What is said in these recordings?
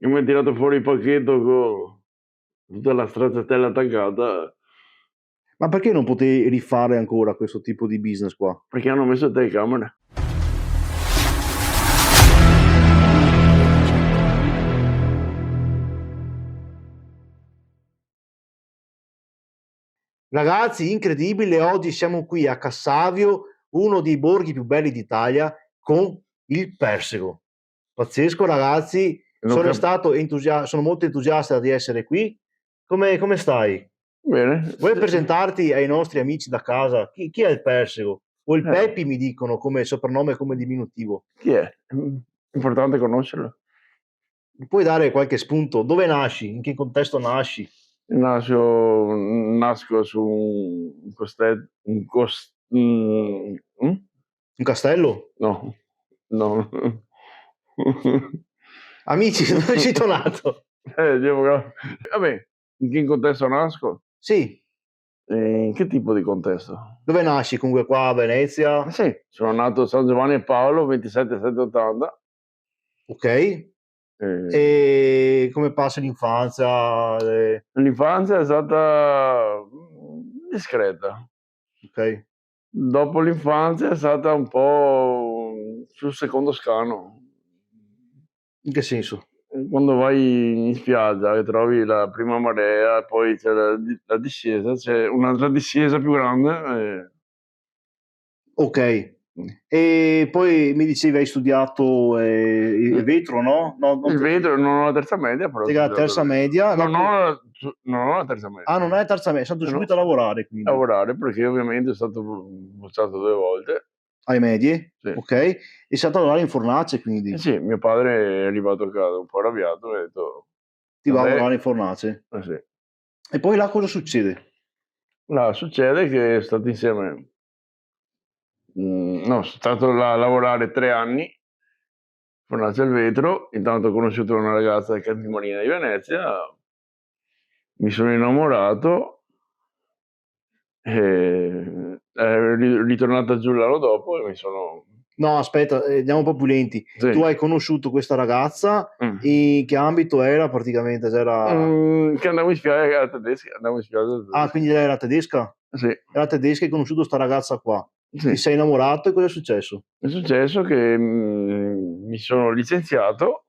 e mi ha tirato fuori il pacchetto con tutta la stracciatella attaccata, Ma perché non potevi rifare ancora questo tipo di business qua? perché hanno messo telecamere. Ragazzi, incredibile, oggi siamo qui a Cassavio, uno dei borghi più belli d'Italia, con il Persego. Pazzesco, ragazzi, Non cap- sono molto entusiasta di essere qui. Come stai? Bene. Vuoi presentarti ai nostri amici da casa? Chi è il Persego? O il Peppi mi dicono come soprannome, come diminutivo. Chi è? Importante conoscerlo. Mi puoi dare qualche spunto? Dove nasci? In che contesto nasci? Nasco su un costello, Un castello? no, no. Amici, dove sei nato? Vabbè, in che contesto nasco? Sì, In che tipo di contesto? dove nasci? Comunque qua a Venezia? Sì, sono nato a San Giovanni e Paolo, 27780. Ok. Eh, E come passa l'infanzia? L'infanzia è stata discreta. Ok. Dopo l'infanzia è stata un po' sul secondo scano. In che senso? Quando vai in spiaggia e trovi la prima marea, poi c'è la discesa, c'è un'altra discesa più grande. Ok. E poi mi dicevi hai studiato il vetro, no? Il vetro, non ho la terza media, però ho Sei alla studiato il terza vetro. media? Non dopo- ho la terza media. Ah, non è la terza media, sei andato No, subito a lavorare, quindi. lavorare, perché ovviamente è stato bocciato 2 volte. Alle medie? Sì. Ok. E sei stato a lavorare in fornace, quindi. Sì, mio padre è arrivato a casa un po' arrabbiato e ha detto: Ti va a "Vabbè". lavorare in fornace. Sì. E poi là cosa succede? No, succede che è stato insieme, no, sono stato là a lavorare 3 anni, fornace al vetro, intanto ho conosciuto una ragazza del Campi Marina di Venezia, mi sono innamorato, è ritornata giù l'anno dopo e mi sono. No, aspetta, andiamo un po' più lenti. Sì. Tu hai conosciuto questa ragazza, in che ambito era praticamente? Che andavo in spiaggia tedesca, Ah, quindi lei era tedesca? Sì. Era tedesca e hai conosciuto sta ragazza qua. Sì. Ti sei innamorato e cosa è successo? È successo che mi sono licenziato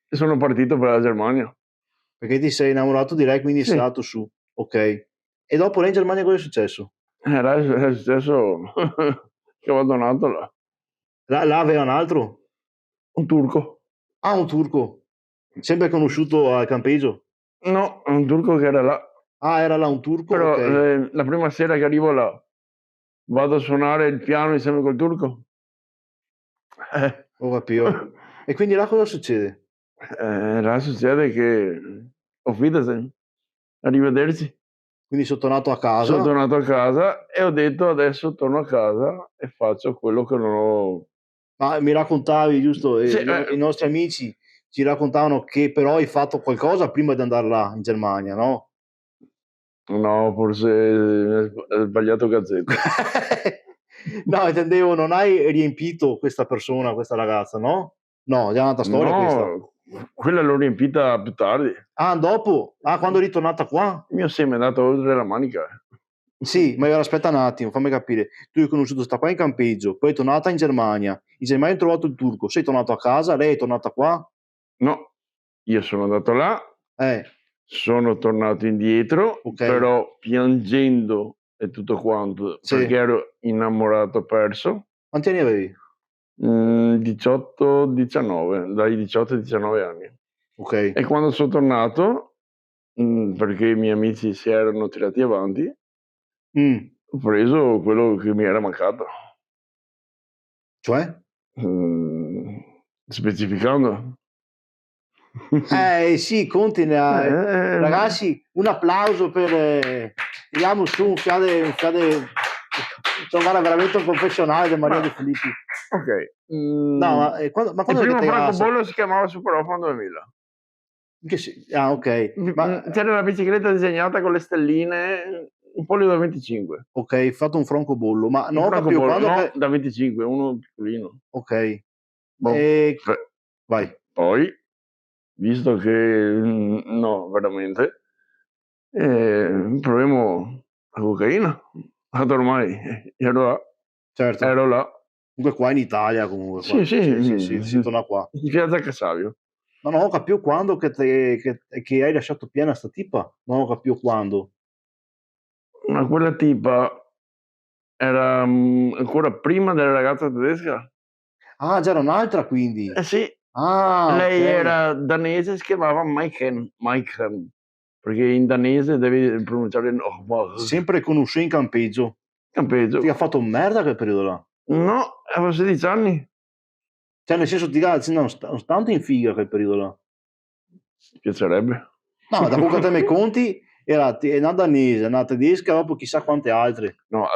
e sono partito per la Germania. Perché ti sei innamorato di lei, quindi Sì. sei andato su. Ok. E dopo lei in Germania cosa è successo? È successo che ho abbandonato là. Là aveva un altro? Un turco. Ah, un turco. Sempre conosciuto al campeggio? No, un turco che era là. Ah, era là un turco? Però Ok. la prima sera che arrivo là, vado a suonare il piano insieme col turco. Ho capito. E quindi là cosa succede? Là succede che auf Wiedersehen, arrivederci. Quindi sono tornato a Sono casa. tornato a casa e ho detto: "Adesso torno a casa e faccio quello che non ho". Ma mi raccontavi, giusto, Sì, i nostri amici ci raccontavano che però hai fatto qualcosa prima di andar là in Germania, no? no, forse hai sbagliato gazzetta. No, intendevo, non hai riempito questa persona, questa ragazza, no? No, già è un'altra storia questa. No, quella l'ho riempita più tardi. Ah, dopo? Ah, quando è ritornata qua? Il mio seme è andato oltre la manica. Sì, ma allora aspetta un attimo, fammi capire. Tu hai conosciuto 'sta qua in campeggio, poi è tornata in Germania. In Germania hai trovato il turco, sei tornato a casa, lei è tornata qua? No, io sono andato là, Eh, sono tornato indietro, ok. però piangendo e tutto quanto, Sì. perché ero innamorato perso. Quanti anni avevi? 18, 19, dai 18 ai 19 anni. Ok. E quando son tornato, perché i miei amici si erano tirati avanti, ho preso quello che mi era mancato. Cioè? Specificando? Sì, Conti ne ha ragazzi, un applauso per tiriamo su un fiade insomma guarda veramente un professionale del Maria De Filippi. Okay. No, ma Il quando è che primo te francobollo si chiamava Superofan 2000. okay. Ma C'era la bicicletta disegnata con le stelline, un polio da 25. okay, hai fatto un francobollo, ma Un non ho capito francobollo, quando no che da 25, uno piccolino. okay. Boh, E fe vai. poi visto che no, veramente, proviamo la cocaina. Tanto ormai Certo. ero là. Comunque qua in Italia comunque qua. Sì, Si torna qua. in piazza Casavio. Ma non ho capito quando che hai lasciato piena sta tipa. Non ho capito quando. Ma quella tipa era ancora prima della ragazza tedesca. Ah, già era un'altra quindi. Sì, Ah, lei ok. era danese, si chiamava Maiken, perché in danese devi pronunciare Sempre con un suo in campeggio. campeggio. Ti ha fatto merda quel periodo là. No, avevo 16 anni. Cioè, nel senso, non tanto in figa quel periodo là. Mi piacerebbe. No, da quello che te mi conti, è una danese, una tedesca, dopo chissà quante altre. No,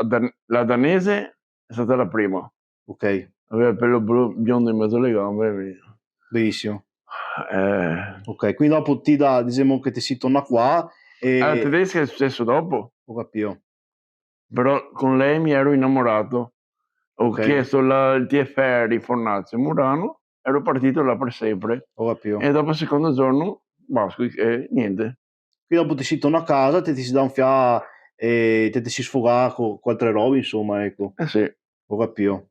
la danese è stata la prima. Ok, Aveva il pelo biondo in mezzo alle gambe. benissimo. Eh, Ok, quindi dopo diciamo che ti si torna qua alla e tedesca è successo dopo, ho capito. però con lei mi ero innamorato. Ho Ok, chiesto il TFR di Fornace Murano, ero partito là per sempre. ho capito. E dopo il secondo giorno, basta, niente. Quindi dopo ti si torna a casa, ti si dà un fiato e ti si sfoga con altre robe, insomma, ecco. Eh sì. Ho capito.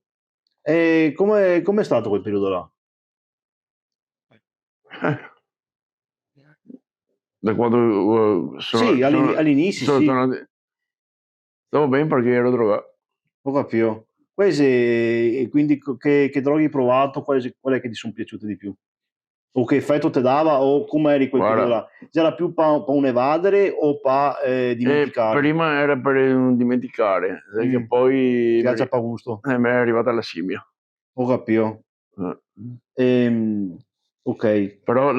E com'è stato quel periodo là? Da quando Sì, all'inizio sono sì, tornato. Stavo bene perché ero drogato. ho capito. E quindi che droghe hai provato? Qual è che ti sono piaciute di più? O che effetto te dava? O com'eri quel periodo Guarda, là? C'era più pa un evadere o pa dimenticare? prima era per non dimenticare, sai che poi Piace pa gusto. mi è arrivata la scimmia. Ho capito. Eh. Okay. Però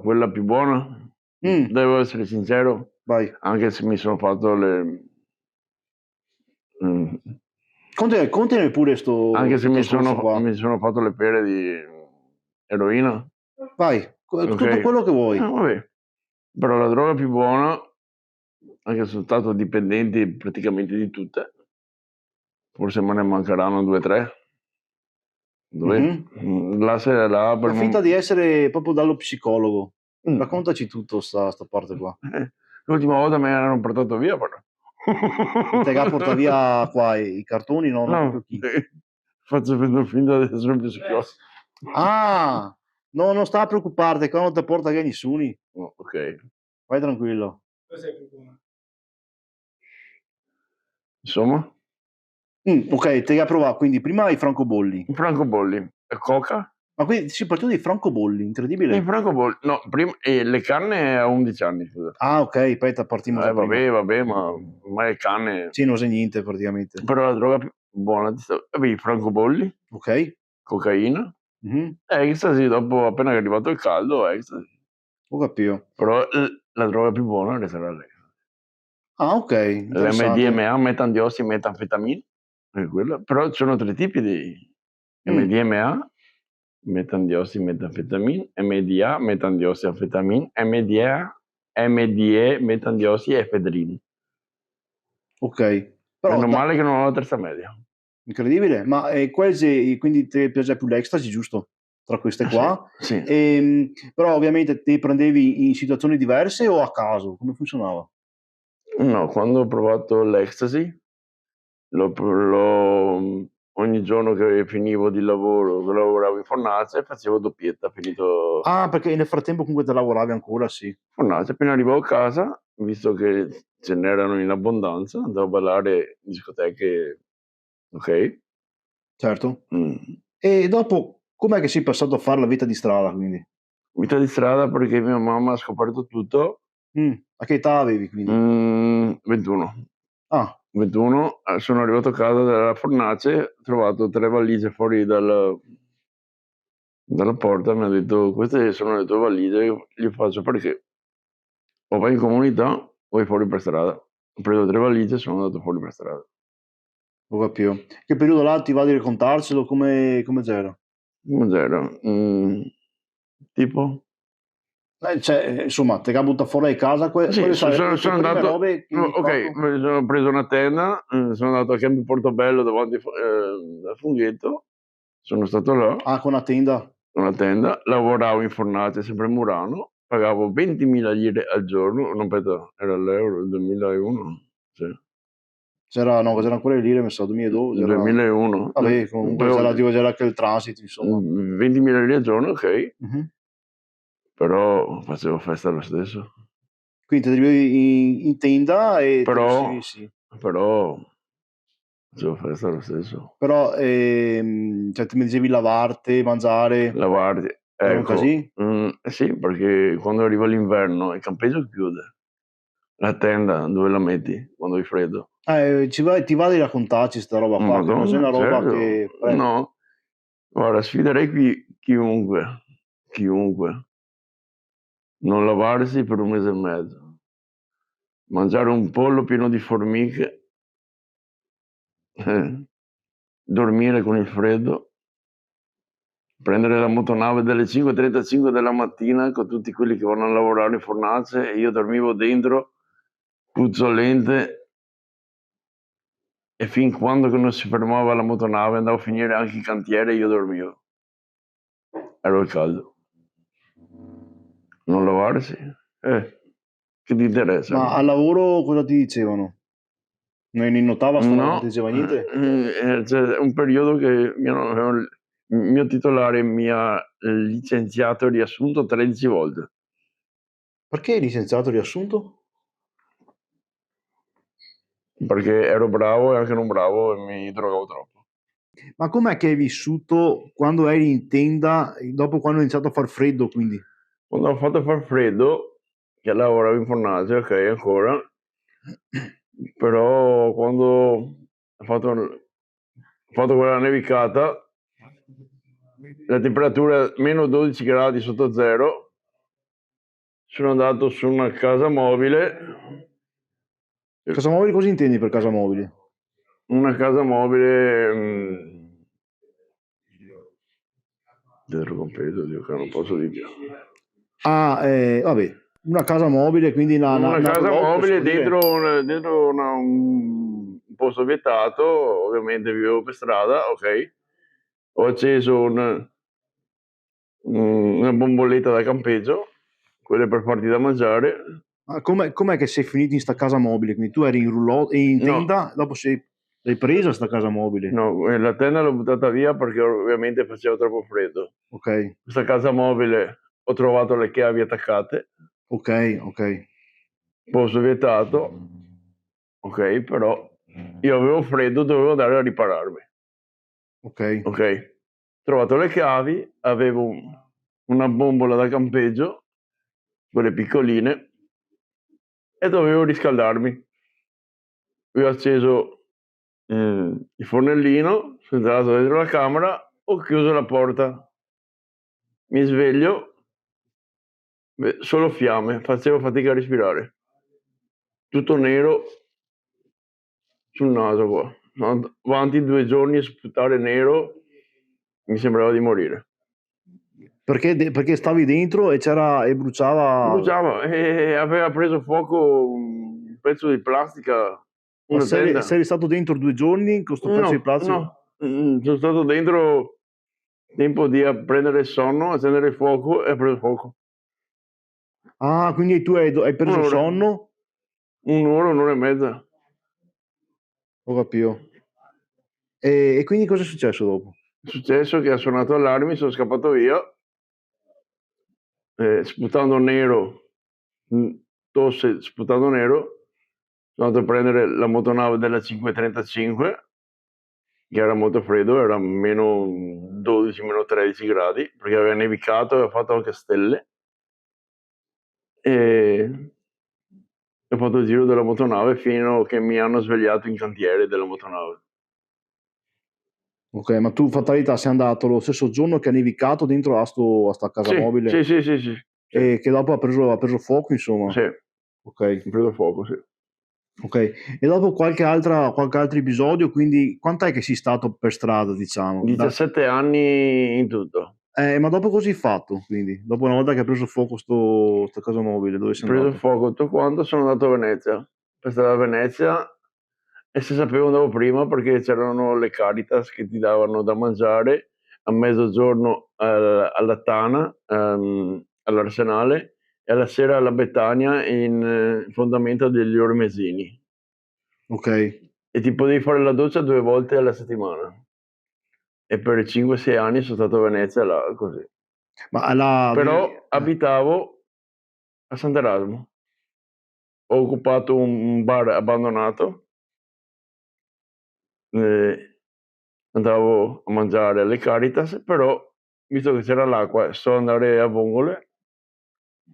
quella più buona, devo essere sincero, Vai. anche se mi sono fatto Contiene pure anche se sto stronzo qua. mi sono fatto le pere di eroina, Vai, tutto okay? quello che vuoi. Vabbè. Però la droga più buona, anche se sono stato dipendente praticamente di tutte, forse me ne mancheranno 2, 3. Dove là là per Fai finta di essere proprio dallo psicologo. Raccontaci tutto sta parte qua. l'ultima volta me l'hanno portato via però. Te che porta via qua i cartoni, no, non proprio No, chi. faccio finta di essere un psicologo. Ah! No, non sta a preoccuparti, qua non te porta via nessuno. Oh, okay. Vai tranquillo. Insomma, Okay, te li ha provà, quindi prima i francobolli. i francobolli e coca. Ma quindi si partiva dei francobolli, I incredibile. francobolli no, le canne a 11 anni, scusa. Ah, okay, aspetta, partimmo già prima. Vabbè, ma ormai le canne. Sì, non sa niente praticamente. Però la droga più buona avevi i francobolli, Okay. cocaina, Mh-mh. ecstasy dopo appena che è arrivato il caldo, ecstasy. Ho capito. Però la droga più buona resta l'ecstasy. Ah, okay, interessante. L'MDMA, metandiosi, metanfetamina, è quella. Però ci sono 3 tipi di Mh, MDMA, metandiosi, metanfetamina, MDA, metandiosi, anfetamina, MDE, metandiosi e efedrina. okay. Però Meno male che non ho la terza media. incredibile. Ma, quindi te piace più l'ecstasy, giusto? Tra queste Sì, qua. sì. Però ovviamente te prendevi in situazioni diverse o a caso? Come funzionava? No, quando ho provato l'ecstasy, ogni giorno che finivo di lavoro, che lavoravo in fornace, facevo doppietta, finito Ah, perché nel frattempo comunque te lavoravi ancora, sì. fornace. Appena arrivavo a casa, visto che ce n'erano in abbondanza, andavo a ballare in discoteche, okay. Certo. Mh. E dopo com'è che sei passato a fare la vita di strada quindi? Vita di strada perché mia mamma ha scoperto tutto, A che età avevi quindi? 21. Ah, 21, sono arrivato a casa dalla fornace, ho trovato 3 valigie fuori dalla porta, mi ha detto: "Queste sono le tue valigie". Io gli faccio: "Perché? O vai in comunità o vai fuori per strada". Ho preso 3 valigie e sono andato fuori per strada. ho capito. Che periodo là ti va di raccontarcelo? Come c'era? Come 0. Tipo? Cioè, insomma, te che ha butta fuori di casa, Sì, quelle sai le tue sono prime andato robe che hai okay, fatto? mi sono preso una tenda, sono andato a Campi Portobello davanti al funghetto, sono stato là. Ah, con una tenda? una tenda, lavoravo in fornace sempre a Murano, pagavo 20.000 lire al giorno, non penso, era l'euro, il 2001, sì. No, c'era ancora le lire, mi sa, 2012. Il 2001. Vabbè, comunque c'era anche il transito, insomma. 20.000 lire al giorno, ok, Mhm. però facevo festa lo stesso. Quindi ti trasferivi in tenda e Però, sì. però facevo festa lo stesso. Però, cioè, ti mi dicevi lavarti, mangiare, Lavarti, era un ecco, casino? sì, perché quando arriva l'inverno il campeggio chiude. La tenda dove la metti quando hai freddo? Ti va di raccontarci sta roba qua, che non è Madonna, una roba certo. che... Prego. No, guarda, sfiderei chiunque, non lavarsi per 1 mese e mezzo, mangiare un pollo pieno di formiche, dormire con il freddo, prendere la motonave delle 5:35 della mattina con tutti quelli che vanno a lavorare in fornace e io dormivo dentro, puzzolente, e fin quando che non si fermava la motonave andavo a finire anche in cantiere e io dormivo. Ero al caldo. Non lavarsi? Che ti interessa? Ma al lavoro cosa ti dicevano? Non notava sta roba, non ti No, diceva niente? c'è un periodo che il mio titolare mi ha licenziato e riassunto 13 volte. Perché hai licenziato riassunto? Perché ero bravo e anche non bravo e mi drogavo troppo. Ma com'è che hai vissuto quando eri in tenda, dopo quando è iniziato a far freddo, quindi? Quando ho fatto far freddo, che lavoravo in fornace, ok, ancora, però quando ho fatto quella nevicata, la temperatura meno 12 gradi sotto zero, sono andato su una casa mobile. Casa mobile, cosa intendi per casa mobile? Una casa mobile, dietro compeso, Dio, che non posso dire più. Vabbè, una casa mobile, quindi Una casa roulotte, si mobile può dire? dentro un posto vietato, ovviamente vivevo per strada, ok. Ho acceso una bomboletta da campeggio, quelle per farti da mangiare. Ma com'è che sei finito in sta casa mobile? Quindi tu eri in roulotte e in No, tenda, dopo l'hai presa sta casa mobile? no, la tenda l'ho buttata via perché ovviamente faceva troppo freddo. Ok, Questa casa mobile ho trovato le chiavi attaccate, ok. posto vietato, ok, però io avevo freddo, dovevo andare a ripararmi, Ok. ok. Trovato le chiavi, avevo una bombola da campeggio, quelle piccoline, e dovevo riscaldarmi. Ho acceso il fornellino, sono entrato dentro la camera, ho chiuso la porta. Mi sveglio, solo fiamme, facevo fatica a respirare. Tutto nero sul naso qua. Sono avanti 2 giorni a sputare nero, mi sembrava di morire. Perché stavi dentro e bruciava... Bruciava e aveva preso fuoco un pezzo di plastica, Ma una tenda. sei stato dentro 2 giorni con sto pezzo di No, plastica? sono stato dentro tempo di prendere sonno, accendere il fuoco e ha preso fuoco. Ah, quindi tu hai preso Un'ora, sonno? un'ora e mezza. Ho capito. E quindi cosa è successo dopo? È successo che ha suonato allarmi, sono scappato via, sputando nero, tosse, sputando nero, sono andato a prendere la motonave della 535, che era molto freddo, era meno 12, meno 13 gradi, perché aveva nevicato, aveva fatto anche stelle, e ho fatto il giro della motonave fino a che mi hanno svegliato in cantiere della motonave. Ok, ma tu fatalità sei andato lo stesso giorno che ha nevicato dentro a sta casa mobile Sì. e che dopo ha preso fuoco, insomma. Sì, Ok, ho preso fuoco, sì. ok. E dopo qualche altro episodio, quindi quant'è che sei stato per strada, diciamo? 17 anni in tutto. Ma dopo cosa hai fatto, quindi? Dopo una volta che ha preso fuoco sta casa mobile, dove Ho sei preso andato? fuoco tutto quanto, sono andato a Venezia. Per stare a Venezia, e se sapevo andavo prima perché c'erano le Caritas che ti davano da mangiare a mezzogiorno alla Tana, all'Arsenale, e alla sera alla Betania in fondamento degli Ormesini. Ok. E ti potevi fare la doccia 2 volte alla settimana. E per 5-6 anni sono stato a Venezia là, così. Ma Però abitavo a Sant'Erasmo. Ho occupato un bar abbandonato. Andavo a mangiare alle Caritas, però visto che c'era l'acqua, so andare a vongole,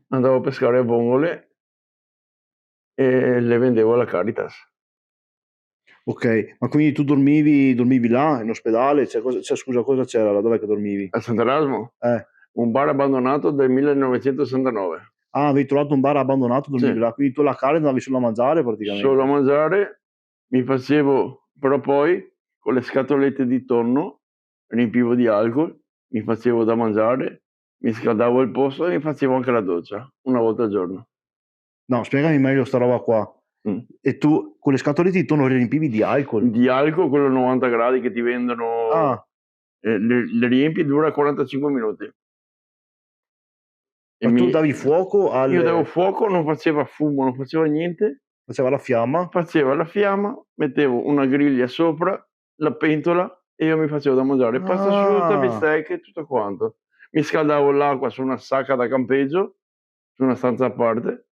andavo a pescare a vongole e le vendevo alla Caritas. Ok, ma quindi tu dormivi là in ospedale? Scusa, cosa c'era là? Dov'è che dormivi? A Sant'Erasmo? Eh. Un bar abbandonato del 1969. Ah, avevi trovato un bar abbandonato, dormivi Sì. là, quindi tu alla casa andavi solo a mangiare praticamente. Solo a mangiare, mi facevo, però poi con le scatolette di tonno riempivo di alcol, mi facevo da mangiare, mi scaldavo il posto e mi facevo anche la doccia, una volta al giorno. No, spiegami meglio sta roba qua. E tu con le scatolette di tonno le riempivi di alcol? Di alcol, quello 90 gradi che ti vendono, le riempi e dura 45 minuti. Ma tu davi fuoco Io davo fuoco, non faceva fumo, non faceva niente. Faceva la fiamma? Faceva la fiamma, mettevo una griglia sopra, la pentola e io mi facevo da mangiare pasta asciutta, bistecche e tutto quanto. Mi scaldavo l'acqua su una sacca da campeggio, su una stanza a parte.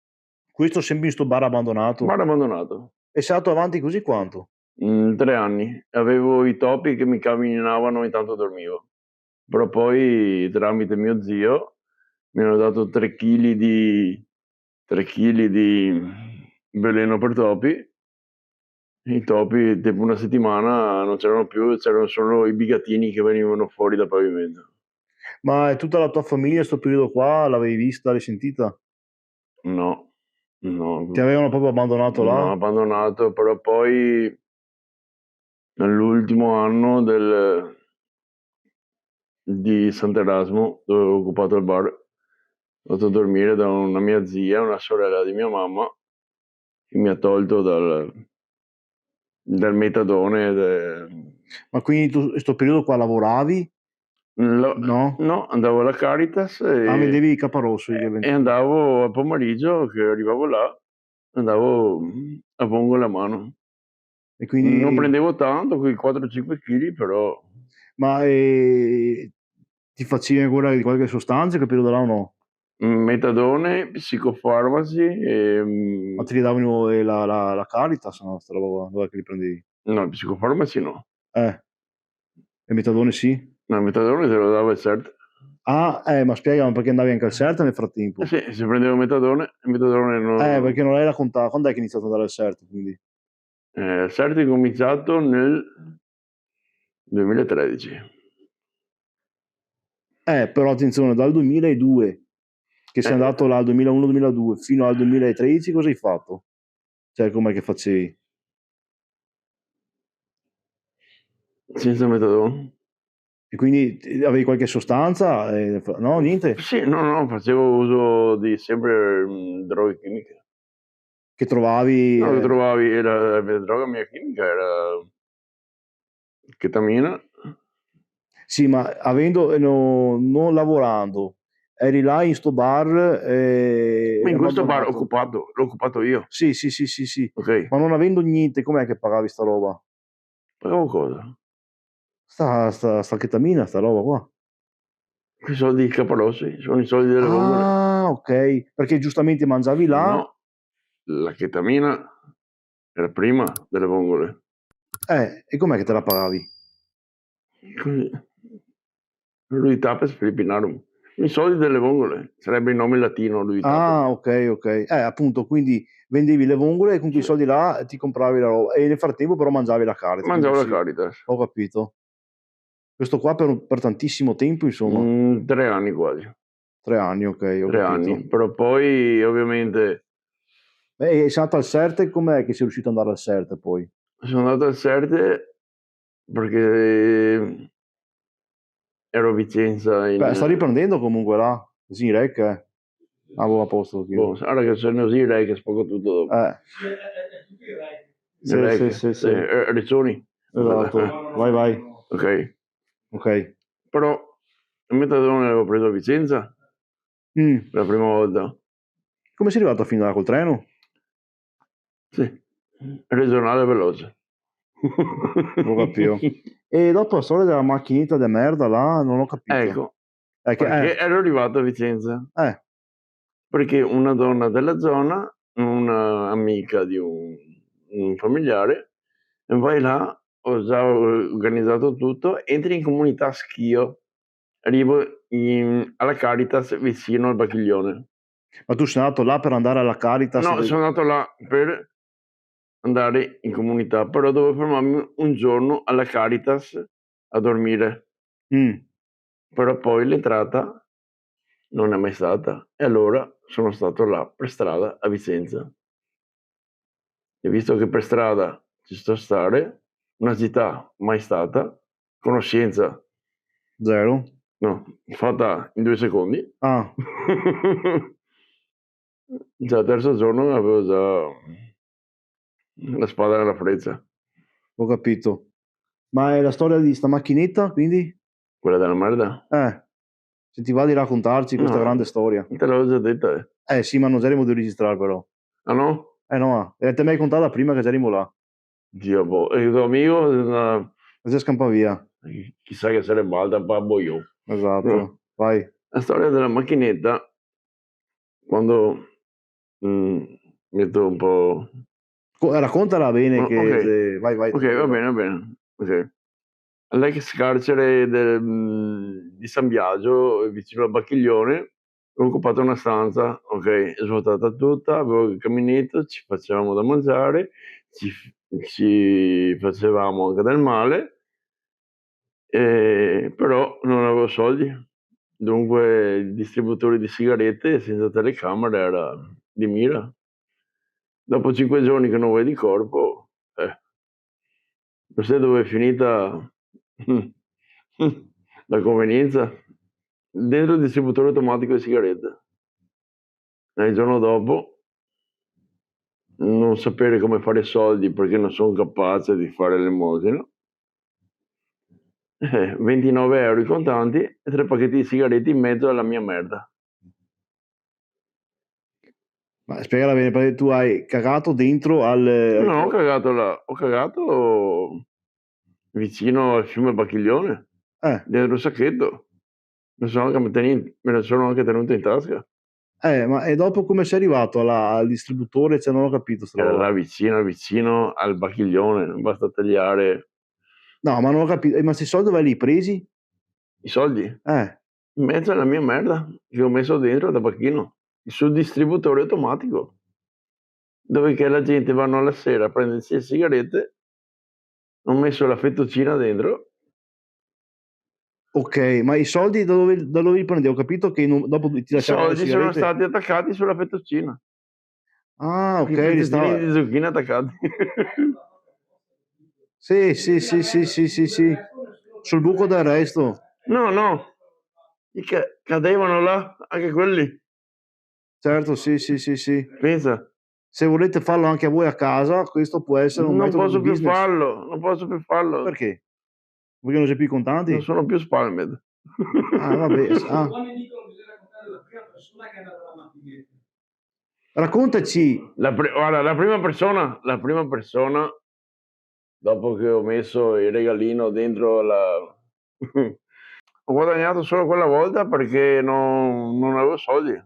Questo sempre in sto bar abbandonato? Bar abbandonato. E sei andato avanti così quanto? 3 anni. Avevo i topi che mi camminavano intanto dormivo. Però poi tramite mio zio mi hanno dato 3 chili di veleno per topi. I topi dopo una settimana non c'erano più, c'erano solo i bigatini che venivano fuori dal pavimento. Ma tutta la tua famiglia sto periodo qua l'avevi vista, l'hai sentita? No, Ti avevano proprio abbandonato là? No, abbandonato, però poi nell'ultimo anno di Sant'Erasmo, dove ho occupato il bar, sono andato a dormire da una mia zia, una sorella di mia mamma, che mi ha tolto dal metadone. Ma quindi tu in questo periodo qua lavoravi? No? No, andavo alla Caritas vendevi i caparossi? e andavo al pomeriggio che arrivavo là, andavo a vongole a mano. E quindi... Non prendevo tanto, quei 4-5 kg, però... Ma ti facevi ancora di qualche sostanza in quel periodo là o no? Metadone, psicofarmaci Ma ti ridavano la Caritas, no? Sta roba qua, dov'è che li prendevi? No, psicofarmaci no. E metadone sì? No, il metadone te lo dava il CERT. Ma spiegami perché andavi anche al CERT nel frattempo? Sì, se prendevo metadone, il metadone non... Perché non l'hai raccontato. Quando è che hai iniziato ad andare al CERT, quindi? Il CERT è cominciato nel 2013. Però attenzione, dal 2002, che sei andato là al 2001-2002, fino al 2013, cosa hai fatto? Cioè, com'è che facevi? Senza metadone. E quindi avevi qualche sostanza? No, niente? Sì, no, facevo uso di sempre droghe chimiche. Che trovavi? No, che trovavi, la droga mia chimica era chetamina. Sì, ma non lavorando, eri là in sto bar. Ma in questo bar l'ho occupato io. Sì. Ok. Ma non avendo niente, com'è che pagavi sta roba? Pagavo cosa? Sta chetamina, sta roba qua. I soldi di Capalossi, sono i soldi delle vongole. Ok, perché giustamente mangiavi là. No, la chetamina era prima delle vongole. E com'è che te la pagavi? Così. Lui Tapes Filippinarum. I soldi delle vongole, sarebbe il nome latino lui Tapes. Ok. Appunto, quindi vendevi le vongole e con quei soldi là ti compravi la roba. E nel frattempo però mangiavi la Caritas. Mangiavo la Caritas. Ho capito. Questo qua per tantissimo tempo, insomma. 3 anni quasi. 3 anni, ok, ho 3 capito. anni, però poi ovviamente... E sei andato al CERT, com'è che sei riuscito ad andare al CERT poi? Sono andato al CERT perché ero a Vicenza sta riprendendo comunque là, sì, rec, a posto. Ora che sono così, lei che spoco tutto dopo. Sì. Riccioni. Esatto, vai. Ok. Ok. Però Il metadone l'avevo preso a Vicenza la prima volta. Come sei arrivato fino là col treno? Sì, regionale veloce. Non capito. E dopo la storia della macchinetta di merda là, non ho capito. Ecco, Perché ero arrivato a Vicenza. Perché una donna della zona, una amica di un familiare, vai là, ho già organizzato tutto, entri in comunità Schio, arrivo alla Caritas vicino al Bacchiglione. Ma tu sei andato là per andare alla Caritas? No, sono andato là per andare in comunità, però dovevo fermarmi un giorno alla Caritas a dormire. Però poi l'entrata non è mai stata, e allora sono stato là per strada a Vicenza. E visto che per strada ci sto a stare, una città mai stata, conoscenza zero, no, fatta in 2 secondi. Già il terzo giorno avevo già la spada nella freccia. Ho capito. Ma è la storia di sta macchinetta, quindi? Quella della merda? Se ti va di raccontarci questa grande storia. Te l'avevo già detta. Sì, ma non saremo di registrare però. Ah no? No, te mi hai contato prima che saremo là. Dio, boh. E il tuo amico? Già scampa via. Chissà che sarebbe alta, babbo io. Esatto, vai. La storia della macchinetta, quando metto un po'... Raccontala bene che... Okay. Vai. Ok, va bene. Okay. All'ex carcere di San Biagio, vicino al Bacchiglione, ho occupato una stanza, ok, svuotata tutta, avevo il caminetto, ci facevamo da mangiare, ci facevamo anche del male, però non avevo soldi. Dunque il distributore di sigarette senza telecamera era di mira. Dopo 5 giorni che non vai di corpo, lo sai dove è finita la convenienza? Dentro il distributore automatico di sigarette. E il giorno dopo non sapere come fare soldi perché non sono capace di fare l'elemosina. 29 euro in contanti e 3 pacchetti di sigarette in mezzo alla mia merda. Ma spiegala bene, perché tu hai cagato dentro al... No, ho cagato là, ho cagato vicino al fiume Bacchiglione, dentro il sacchetto. Me ne sono anche tenuto in tasca. Ma e dopo come sei arrivato al distributore? Cioè, non ho capito. Era là vicino al Bacchiglione, non basta tagliare. No, ma non ho capito. Ma questi soldi dove li hai presi? I soldi? In mezzo alla mia merda che ho messo dentro al tabacchino, sul distributore automatico, dove che la gente vanno alla sera a prendersi le sigarette, ho messo la fettuccina dentro. Ok, ma i soldi da dove li prendi? Ho capito che dopo ti lasciavano le I soldi sono stati attaccati sulla fettuccina. Ok. I pezzettini di zucchine attaccati. Sì. Sul buco del resto. No. Cadevano là, anche quelli. Certo, sì. Pensa. Se volete farlo anche a voi a casa, questo può essere un metodo di business. Non posso più farlo. Perché? Perché non c'è più i contanti? Non sono più Spalmed. Vabbè. Raccontaci. Guarda, la prima persona, dopo che ho messo il regalino dentro la... Ho guadagnato solo quella volta perché non avevo soldi.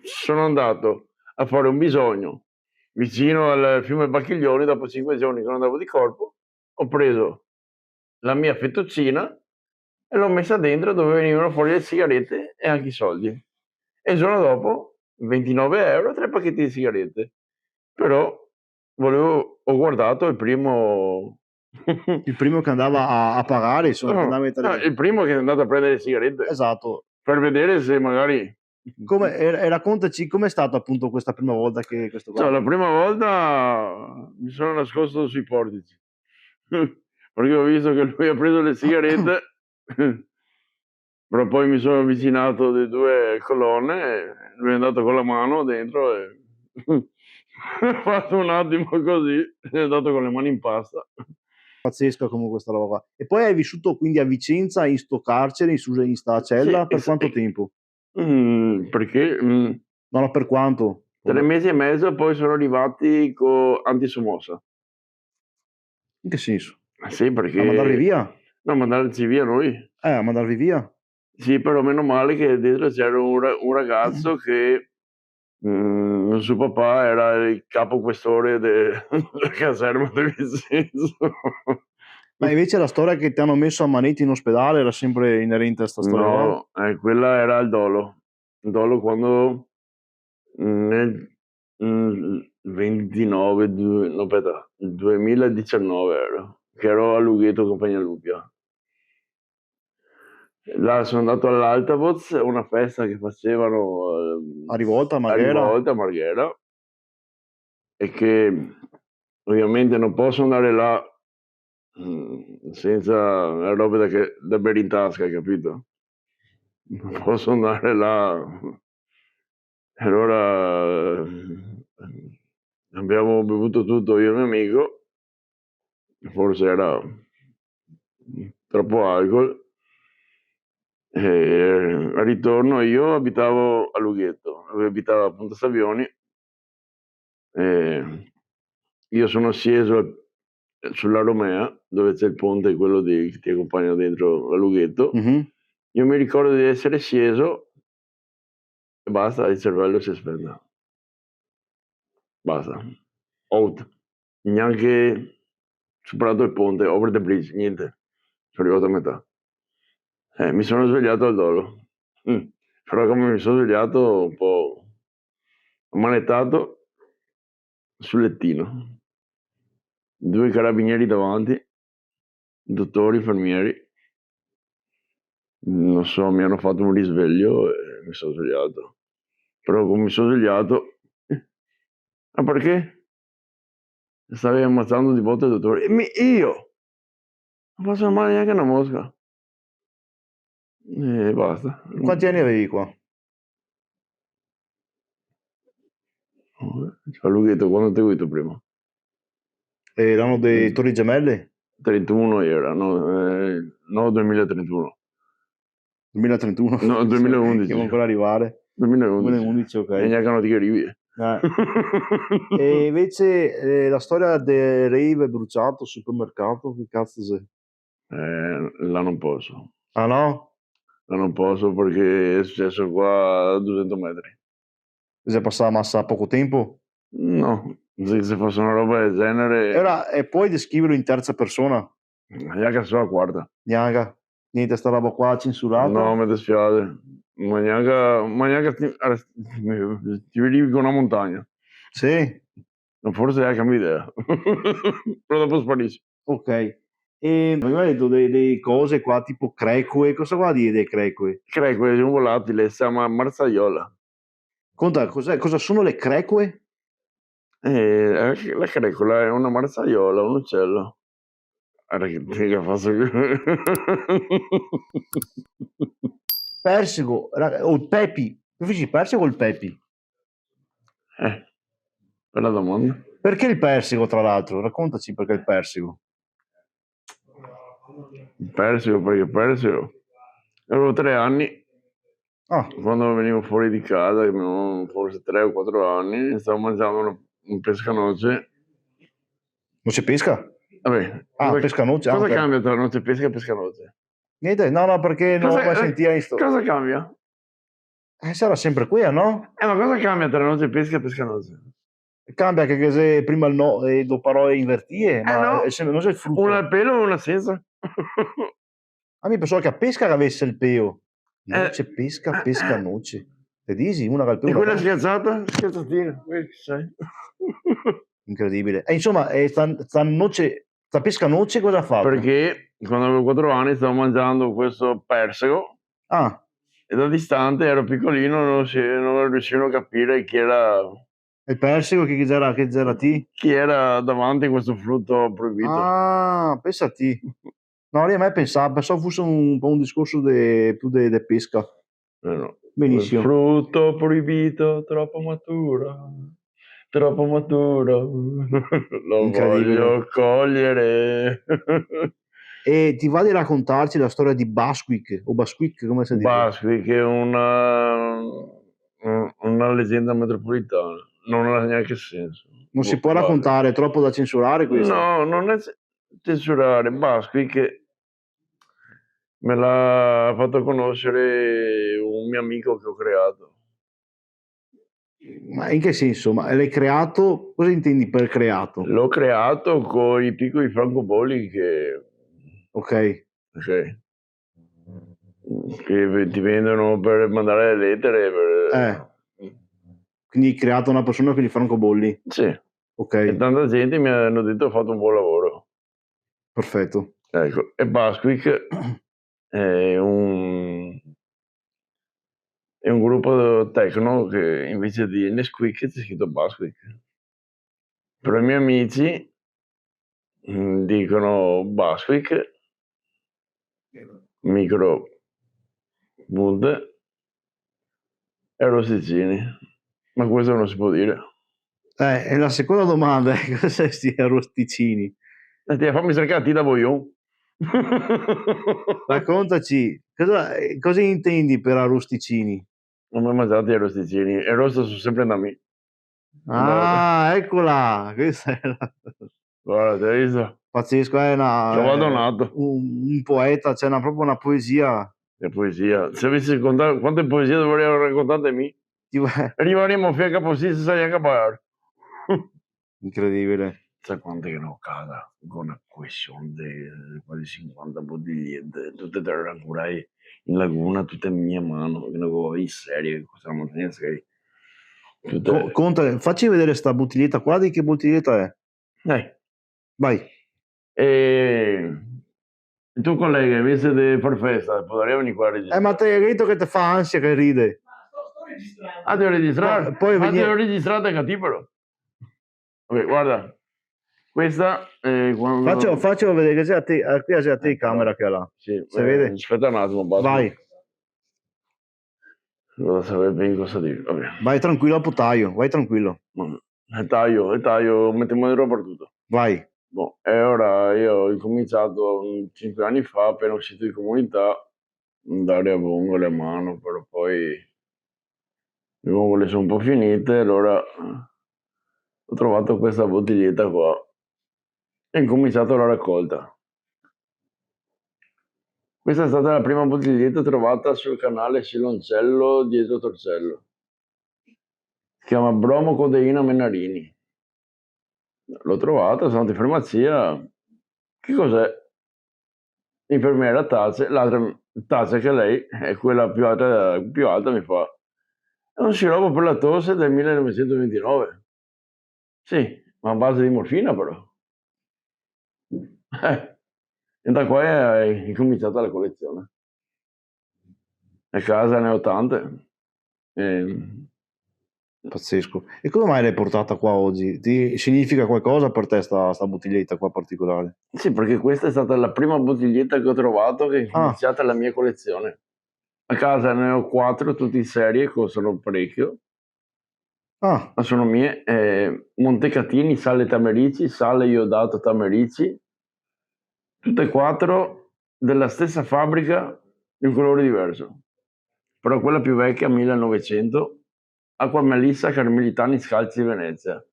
Sono andato a fare un bisogno vicino al fiume Bacchiglioni, dopo 5 giorni che non andavo di corpo, ho preso la mia fettuccina e l'ho messa dentro dove venivano fuori le sigarette e anche i soldi. E il giorno dopo 29 euro, 3 pacchetti di sigarette. Però ho guardato il primo... Il primo che andava a pagare, insomma. Il primo che è andato a prendere le sigarette. Esatto. Per vedere se magari... Raccontaci com'è stata appunto questa prima volta che questo qua... la prima volta mi sono nascosto sui portici. Perché ho visto che lui ha preso le sigarette, però poi mi sono avvicinato di 2 colonne, lui è andato con la mano dentro e ha fatto un attimo così, è andato con le mani in pasta. Pazzesca comunque questa roba qua. E poi hai vissuto quindi a Vicenza in sto carcere, in sta cella, Sì, per quanto tempo? perché No, per quanto? 3 mesi e mezzo, poi sono arrivati con antisommossa. In che senso? Sì, A mandarvi perché via? no, mandarci via noi. A mandarvi via? Sì, però meno male che dentro c'era un ragazzo che suo papà era il capo questore della caserma di Vicenza. Ma invece la storia che ti hanno messo a Manetti in ospedale era sempre inerente a sta storia qua? No, quella era il dolo. Il dolo quando nel 29, no, aspetta, il 2019 era, che ero a Lughetto Compagnia Lupia. Là sono andato all'Altavoz, una festa che facevano A Rivolta, a a Marghera? Rivolta, a Marghera, e che ovviamente non posso andare là senza la roba da bere in tasca, capito? Non posso andare là. Allora abbiamo bevuto tutto io e il mio amico, forse era troppo alcol. Al ritorno io abitavo a Lughetto, lui abitava a Ponte Savioni. Io sono sceso sulla Romea, dove c'è il ponte, quello che ti accompagna dentro a Lughetto. Io mi ricordo di essere sceso e basta, il cervello si è spento. Basta. Out. Neanche superato il ponte, over the bridge, niente. Sono arrivato a metà. Mi sono svegliato al dolo. Però come mi sono svegliato un po' ammanettato sul lettino. 2 carabinieri davanti, dottori, infermieri. Non so, mi hanno fatto un risveglio e mi sono svegliato. Però come mi sono svegliato... Ma perché? Stavi ammazzando di botte il dottore. Io! Non posso male neanche una mosca. E basta. Quanti anni avevi qua? A Lughetto, quando ti ho detto prima? Erano dei Torri Gemelle? 31 era, no 2031. 2031? No, 2011. Devo ancora arrivare. 2011, ok. E neanche non ti arrivi. E invece la storia del rave bruciato al supermercato, che cazzo sei? Là non posso. Ah no? Là non posso perché è successo qua a 200 metri. Si è passata massa poco tempo? No, se fosse una roba del genere... E puoi descriverlo in terza persona? Neanche solo a quarta. Neanche. Niente, sta roba qua censurata? No, mi dispiace. Ma neanche ti vedi con una montagna. Sì? Forse hai cambiato idea. Però dopo sparisci. Ok. E mi hai detto delle cose qua tipo creque, cosa vuol dire dei creque? Creque è un volatile, si chiama marzaiola. Conta, cosa sono le creque? La crecola è una marzaiola, un uccello. Guarda che faccio... Persico, o il pepi. Preferisci il persico o il pepi? Bella domanda. Perché il persico, tra l'altro? Raccontaci perché il persico. Il persico, perché il persico... Avevo 3 anni, quando venivo fuori di casa, avevo forse 3 o 4 anni, stavo mangiando un pescanoce. Noce pesca? Vabbè, pescanoce. Cosa Okay. cambia tra noce pesca e pescanoce? Niente, no, perché non ho mai sentito. Cosa cambia? Sarà sempre quella, no? Ma cosa cambia tra noce pesca e pescanoce? Cambia che se prima il no e dopo parole invertite, ma no. è sempre, non c'è il frutto. Una al pelo e una senza. A me pensavo che a pesca avesse il peo. Noce pesca, pescanoce. Te dici? Una col peo. E quella schiacciata? Schiacciatina, sai. Incredibile. E insomma, sta pescanoce cosa ha fatto? Perché quando avevo 4 anni stavo mangiando questo persico. E da distante ero piccolino, non riuscivo a capire chi era. Il persico che c'era ti? Chi era davanti a questo frutto proibito. Pensa a ti. No, io a me pensavo fosse un po' un discorso più di pesca. No. Benissimo. Frutto proibito, troppo maturo. troppo maturo, lo Incredibile. voglio cogliere. E ti va di raccontarci la storia di Basquiat, o Basquiat, come si dice? Basquiat, che è una leggenda metropolitana, non ha neanche senso. Non si può raccontare, è troppo da censurare questo? No, non è censurare. Basquiat che me l'ha fatto conoscere un mio amico che ho creato. Ma in che senso? Ma l'hai creato? Cosa intendi per creato? L'ho creato con i piccoli francobolli che Ok. ti vendono per mandare le lettere. Quindi hai creato una persona con i francobolli? Sì. Ok. E tanta gente mi hanno detto ho fatto un buon lavoro. Perfetto. Ecco, e Basquiat è un gruppo techno che invece di Nesquik c'è scritto Basquiat. Però i miei amici dicono Basquiat, Micro Wood e Rosticini. Ma questo non si può dire. E la seconda domanda è cosa sti arrosticini? Fammi cercare da Boion. Raccontaci, cosa intendi per arrosticini? Non ho mai mangiato i arrosticini. E rosto sono sempre da me. Ah, eccola! Questa è Guarda, hai visto? pazzesco, è L'ho donato. un poeta, c'è proprio una poesia. È poesia. Se avessi contato quante poesie dovrei aver raccontate me, arriveremo a caposì se sai acabar. Incredibile. Sai quante che non casa con una questione di quasi 50 bottigliette, tutte tre ancora in laguna, tutte in mia mano, che non avevo in serie, questa montagna sei. Conta, facci vedere sta bottiglietta qua, di che bottiglietta è? Dai. Vai. E il tuo collega invece di far festa potrebbe venire qua a registrare. Ma te hai detto che ti fa ansia, che ride. Ah, devo registrare? Poi devo registrare da cattivo. Ok, guarda. Questa è quando... Faccio vedere che c'è a te, qui c'è a te camera che ha là. Sì, si vede? Aspetta un attimo, basta. Vai. Non sapevo bene cosa dire. Vabbè. Vai tranquillo al potaio, vai tranquillo. Taglio, mettiamo di roba per tutto. Vai. Boh, e ora io ho incominciato 5 anni fa, appena uscito di comunità, andare a vongole a mano, però poi le vongole sono un po' finite, allora ho trovato questa bottiglietta qua e ho incominciato la raccolta. Questa è stata la prima bottiglietta trovata sul canale Siloncello dietro Torcello. Si chiama Bromo Codeina Menarini. L'ho trovata, sono andato in farmacia. Che cos'è? L'infermiera tace, l'altra tace che lei è quella più alta mi fa. È un siropo per la tosse del 1929. Sì, ma a base di morfina però. E da qua è cominciata la collezione. A casa ne ho tante. Pazzesco. E come mai l'hai portata qua oggi? Significa qualcosa per te sta bottiglietta qua particolare? Sì, perché questa è stata la prima bottiglietta che ho trovato che è iniziata la mia collezione. A casa ne ho 4, tutte in serie, costano parecchio. Ma sono mie. Montecatini, sale Tamerici, sale iodato Tamerici. Tutte e 4 della stessa fabbrica di un colore diverso. Però quella più vecchia, 1900, Acqua Melissa Carmelitani Scalzi Venezia.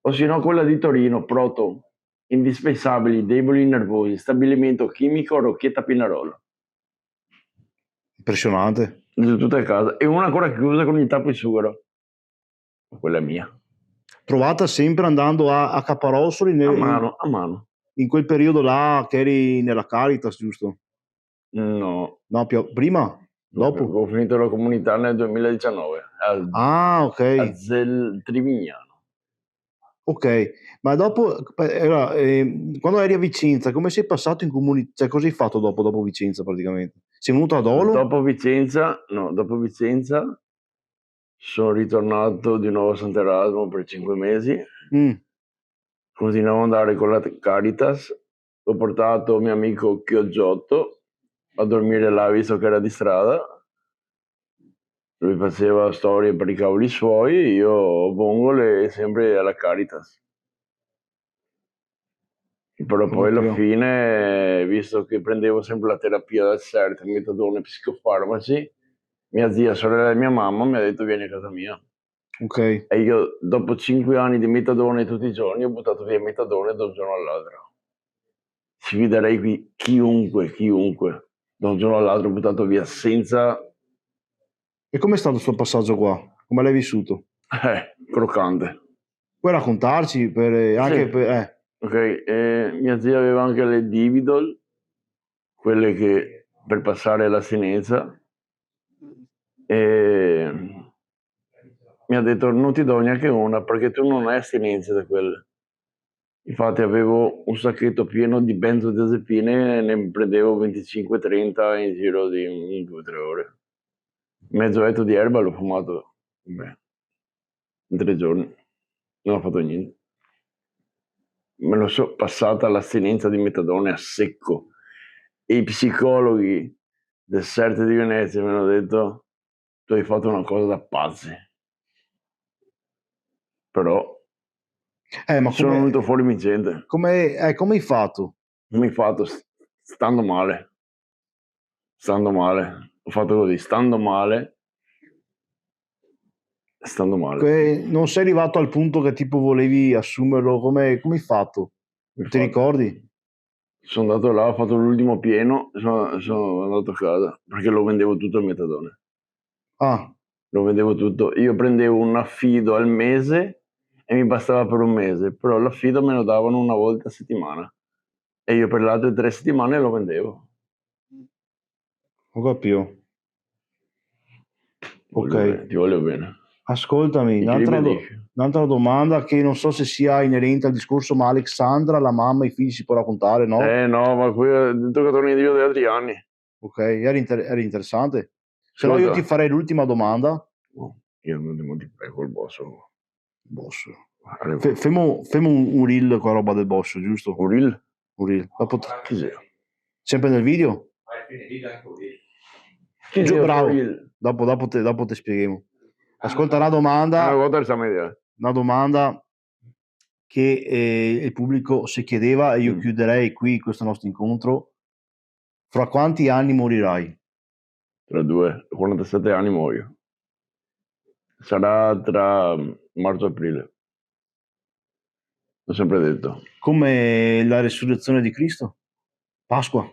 O se no quella di Torino, Proto, indispensabili, deboli, nervosi, stabilimento chimico, Rocchietta Pinarolo. Impressionante. Tutte a casa. E una ancora chiusa con il tappo di sughero. Quella è mia. Trovata sempre andando a Caparosoli? A mano. In quel periodo là che eri nella Caritas, giusto? No. No, prima? Dopo? Ho finito la comunità nel 2019. Ok. A Trivignano. Ok, ma dopo, quando eri a Vicenza, come sei passato in comunità? Cioè, cosa hai fatto dopo Vicenza praticamente? Sei venuto ad Olo? Dopo Vicenza sono ritornato di nuovo a Sant'Erasmo per 5 mesi. Continuavo ad andare con la Caritas. Ho portato mio amico Chioggiotto a dormire là visto che era di strada. lui faceva storie per i cavoli suoi, io vongole sempre alla Caritas. Però poi alla fine, visto che prendevo sempre la terapia del CERT, metadone, psicofarmaci, mia zia, sorella di mia mamma, mi ha detto vieni a casa mia. Ok. E io dopo 5 anni di metadone tutti i giorni ho buttato via metadone da un giorno all'altro. Sfiderei qui chiunque, da un giorno all'altro ho buttato via senza... E com'è stato questo passaggio qua? Come l'hai vissuto? Croccante. Puoi raccontarci anche Sì. per... Ok, mia zia aveva anche le Dividol, quelle che per passare l'astinenza, e mi ha detto non ti do neanche una perché tu non hai astinenza da quelle. Infatti avevo un sacchetto pieno di benzodiazepine e ne prendevo 25-30 in giro di 2-3 ore. Mezzo etto di erba l'ho fumato in 3 giorni, non ho fatto niente. Me lo so passata l'astinenza di metadone a secco. E i psicologi del CERT di Venezia mi hanno detto tu hai fatto una cosa da pazzi. Però ma sono venuto fuori vincente. Come hai fatto? Mi hai fatto stando male. Ho fatto così, stando male. Non sei arrivato al punto che tipo volevi assumerlo? Come hai fatto? Ti ricordi? Sono andato là, ho fatto l'ultimo pieno e sono andato a casa perché lo vendevo tutto il metadone. Ah. Lo vendevo tutto. Io prendevo un affido al mese e mi bastava per un mese, però l'affido me lo davano una volta a settimana e io per le altre 3 settimane lo vendevo. Ho capito. Ok. Ti voglio bene. Ascoltami, un'altra domanda che non so se sia inerente al discorso, ma Alexandra, la mamma, i figli si può raccontare, no? No, ma qui è giocatore di degli altri anni. Ok, era interessante. Se no io ti farei l'ultima domanda. Io non ti prego il boss. Femo un reel con la roba del boss, giusto? Un reel? Un reel. Chi sei? Sempre nel video? Bravo. Dopo te spieghiamo. Ascolta una domanda. Una domanda che il pubblico si chiedeva e io chiuderei qui questo nostro incontro. Fra quanti anni morirai? Tra 47 anni muoio. Sarà tra marzo e aprile. L'ho sempre detto. Come la resurrezione di Cristo? Pasqua.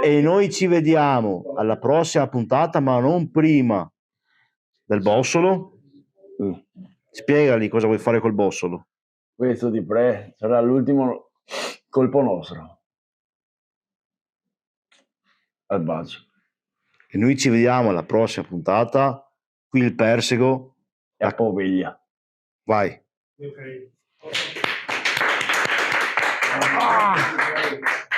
E noi ci vediamo alla prossima puntata, ma non prima del bossolo. Spiegali cosa vuoi fare col bossolo. Questo di pre sarà l'ultimo colpo nostro. Al bacio. E noi ci vediamo alla prossima puntata. Qui il Persego. E a Poveglia. Vai. Okay.